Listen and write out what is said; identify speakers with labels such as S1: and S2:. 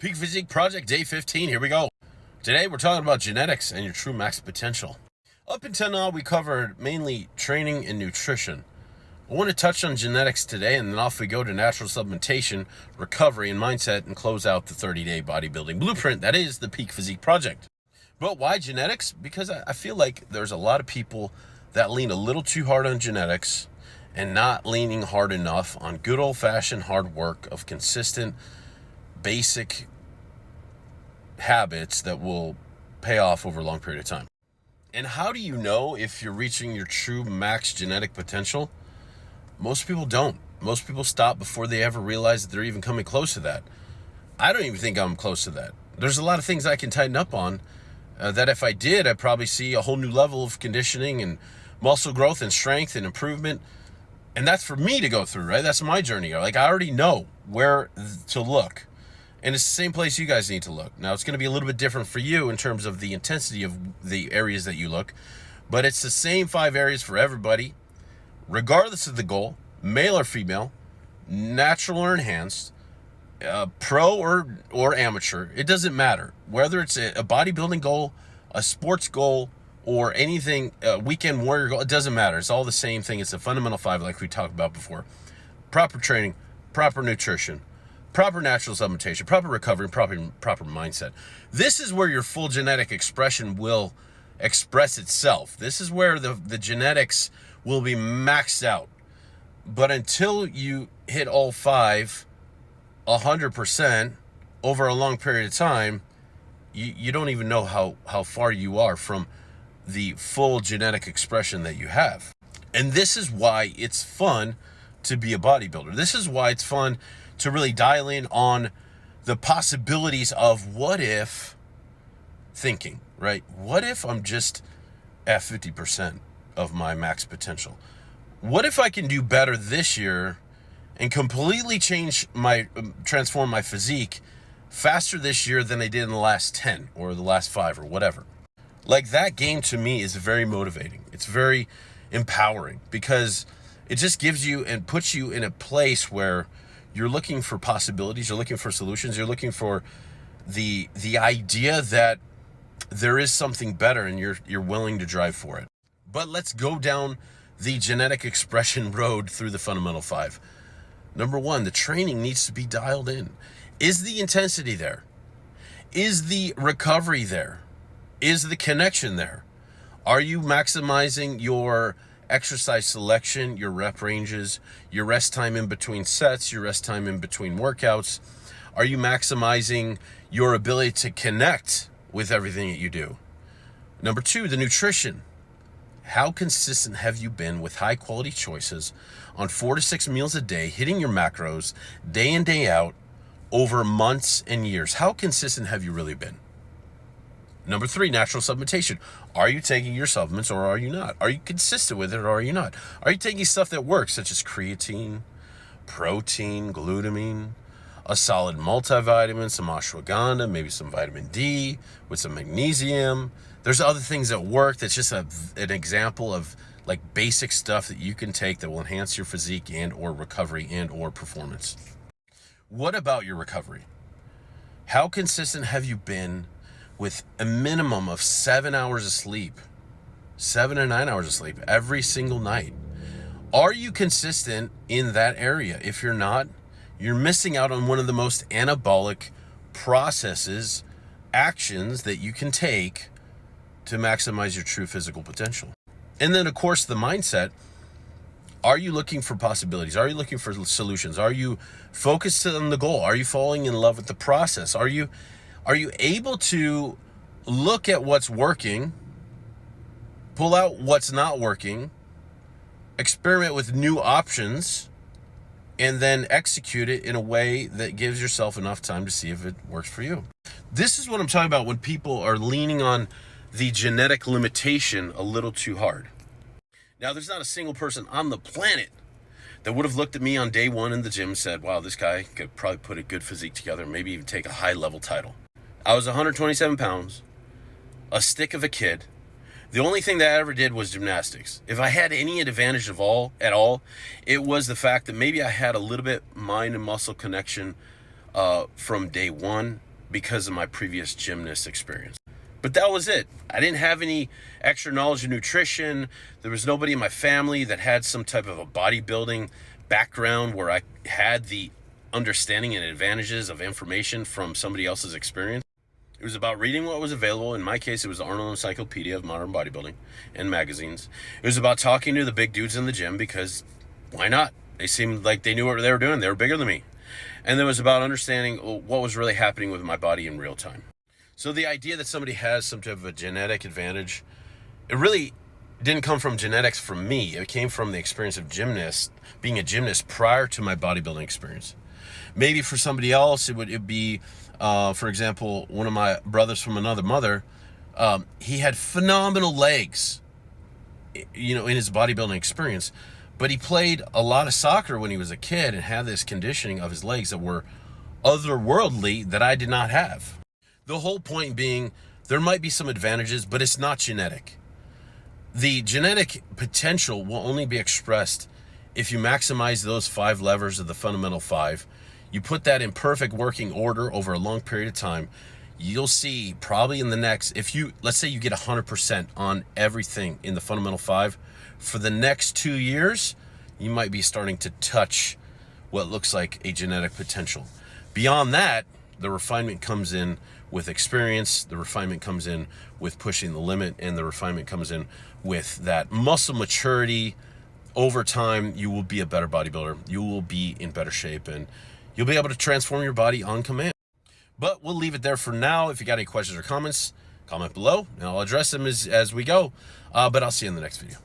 S1: Peak Physique Project Day 15, here we go. Today we're talking about genetics and your true max potential. Up until now, we covered mainly training and nutrition. I want to touch on genetics today, and then off we go to natural supplementation, recovery, and mindset, and close out the 30-day bodybuilding blueprint that is the Peak Physique Project. But why genetics? Because I feel like there's a lot of people that lean a little too hard on genetics and not leaning hard enough on good old-fashioned hard work of consistent, basic habits that will pay off over a long period of time. And how do you know if you're reaching your true max genetic potential? Most people don't. Most people stop before they ever realize that they're even coming close to that. I don't even think I'm close to that. There's a lot of things I can tighten up on that if I did, I'd probably see a whole new level of conditioning and muscle growth and strength and improvement. And that's for me to go through, right? That's my journey. Like, I already know where to look. And it's the same place you guys need to look. Now, it's going to be a little bit different for you in terms of the intensity of the areas that you look. But it's the same 5 areas for everybody, regardless of the goal, male or female, natural or enhanced, pro or amateur. It doesn't matter. Whether it's a bodybuilding goal, a sports goal, or anything, weekend warrior goal, it doesn't matter. It's all the same thing. It's the fundamental 5 like we talked about before. Proper training, proper nutrition, proper natural supplementation, proper recovery, proper mindset. This is where your full genetic expression will express itself. This is where the genetics will be maxed out. But until you hit all 5, 100% over a long period of time, you don't even know how far you are from the full genetic expression that you have. And this is why it's fun to be a bodybuilder. This is why it's fun to really dial in on the possibilities of what if thinking, right? What if I'm just at 50% of my max potential? What if I can do better this year and completely transform my physique faster this year than I did in the last 10 or the last 5 or whatever? Like, that game to me is very motivating. It's very empowering because it just gives you and puts you in a place where you're looking for possibilities, you're looking for solutions, you're looking for the idea that there is something better and you're willing to drive for it. But let's go down the genetic expression road through the fundamental 5. Number 1, the training needs to be dialed in. Is the intensity there? Is the recovery there? Is the connection there? Are you maximizing your exercise selection, your rep ranges, your rest time in between sets, your rest time in between workouts? Are you maximizing your ability to connect with everything that you do? Number 2, the nutrition. How consistent have you been with high quality choices on 4 to 6 meals a day, hitting your macros day in, day out over months and years? How consistent have you really been? Number 3, natural supplementation. Are you taking your supplements or are you not? Are you consistent with it or are you not? Are you taking stuff that works, such as creatine, protein, glutamine, a solid multivitamin, some ashwagandha, maybe some vitamin D with some magnesium? There's other things that work. That's just an example of like basic stuff that you can take that will enhance your physique and or recovery and or performance. What about your recovery? How consistent have you been with a minimum of 7 hours of sleep, 7 or 9 hours of sleep every single night? Are you consistent in that area? If you're not, you're missing out on one of the most anabolic processes, actions that you can take to maximize your true physical potential. And then, of course, the mindset. Are you looking for possibilities? Are you looking for solutions? Are you focused on the goal? Are you falling in love with the process? Are you able to look at what's working, pull out what's not working, experiment with new options, and then execute it in a way that gives yourself enough time to see if it works for you? This is what I'm talking about when people are leaning on the genetic limitation a little too hard. Now, there's not a single person on the planet that would have looked at me on day 1 in the gym and said, wow, this guy could probably put a good physique together, maybe even take a high-level title. I was 127 pounds, a stick of a kid. The only thing that I ever did was gymnastics. If I had any advantage at all, it was the fact that maybe I had a little bit mind and muscle connection from day 1. because of my previous gymnast experience. But that was it. I didn't have any extra knowledge of nutrition. There was nobody in my family that had some type of a bodybuilding background where I had the understanding and advantages of information from somebody else's experience. It was about reading what was available. In my case, it was the Arnold Encyclopedia of Modern Bodybuilding and magazines. It was about talking to the big dudes in the gym because why not? They seemed like they knew what they were doing. They were bigger than me. And it was about understanding what was really happening with my body in real time. So the idea that somebody has some type of a genetic advantage, it really didn't come from genetics from me. It came from the experience of being a gymnast prior to my bodybuilding experience. Maybe for somebody else, it'd be, for example, one of my brothers from another mother. He had phenomenal legs, in his bodybuilding experience, but he played a lot of soccer when he was a kid and had this conditioning of his legs that were otherworldly that I did not have. The whole point being, there might be some advantages, but it's not genetic. The genetic potential will only be expressed if you maximize those 5 levers of the fundamental 5. You put that in perfect working order over a long period of time. You'll see probably in the next, let's say you get 100% on everything in the fundamental 5, for the next 2 years, you might be starting to touch what looks like a genetic potential. Beyond that, the refinement comes in with experience, the refinement comes in with pushing the limit, and the refinement comes in with that muscle maturity. Over time, you will be a better bodybuilder. You will be in better shape, and you'll be able to transform your body on command. But we'll leave it there for now. If you got any questions or comments, comment below, and I'll address them as we go. But I'll see you in the next video.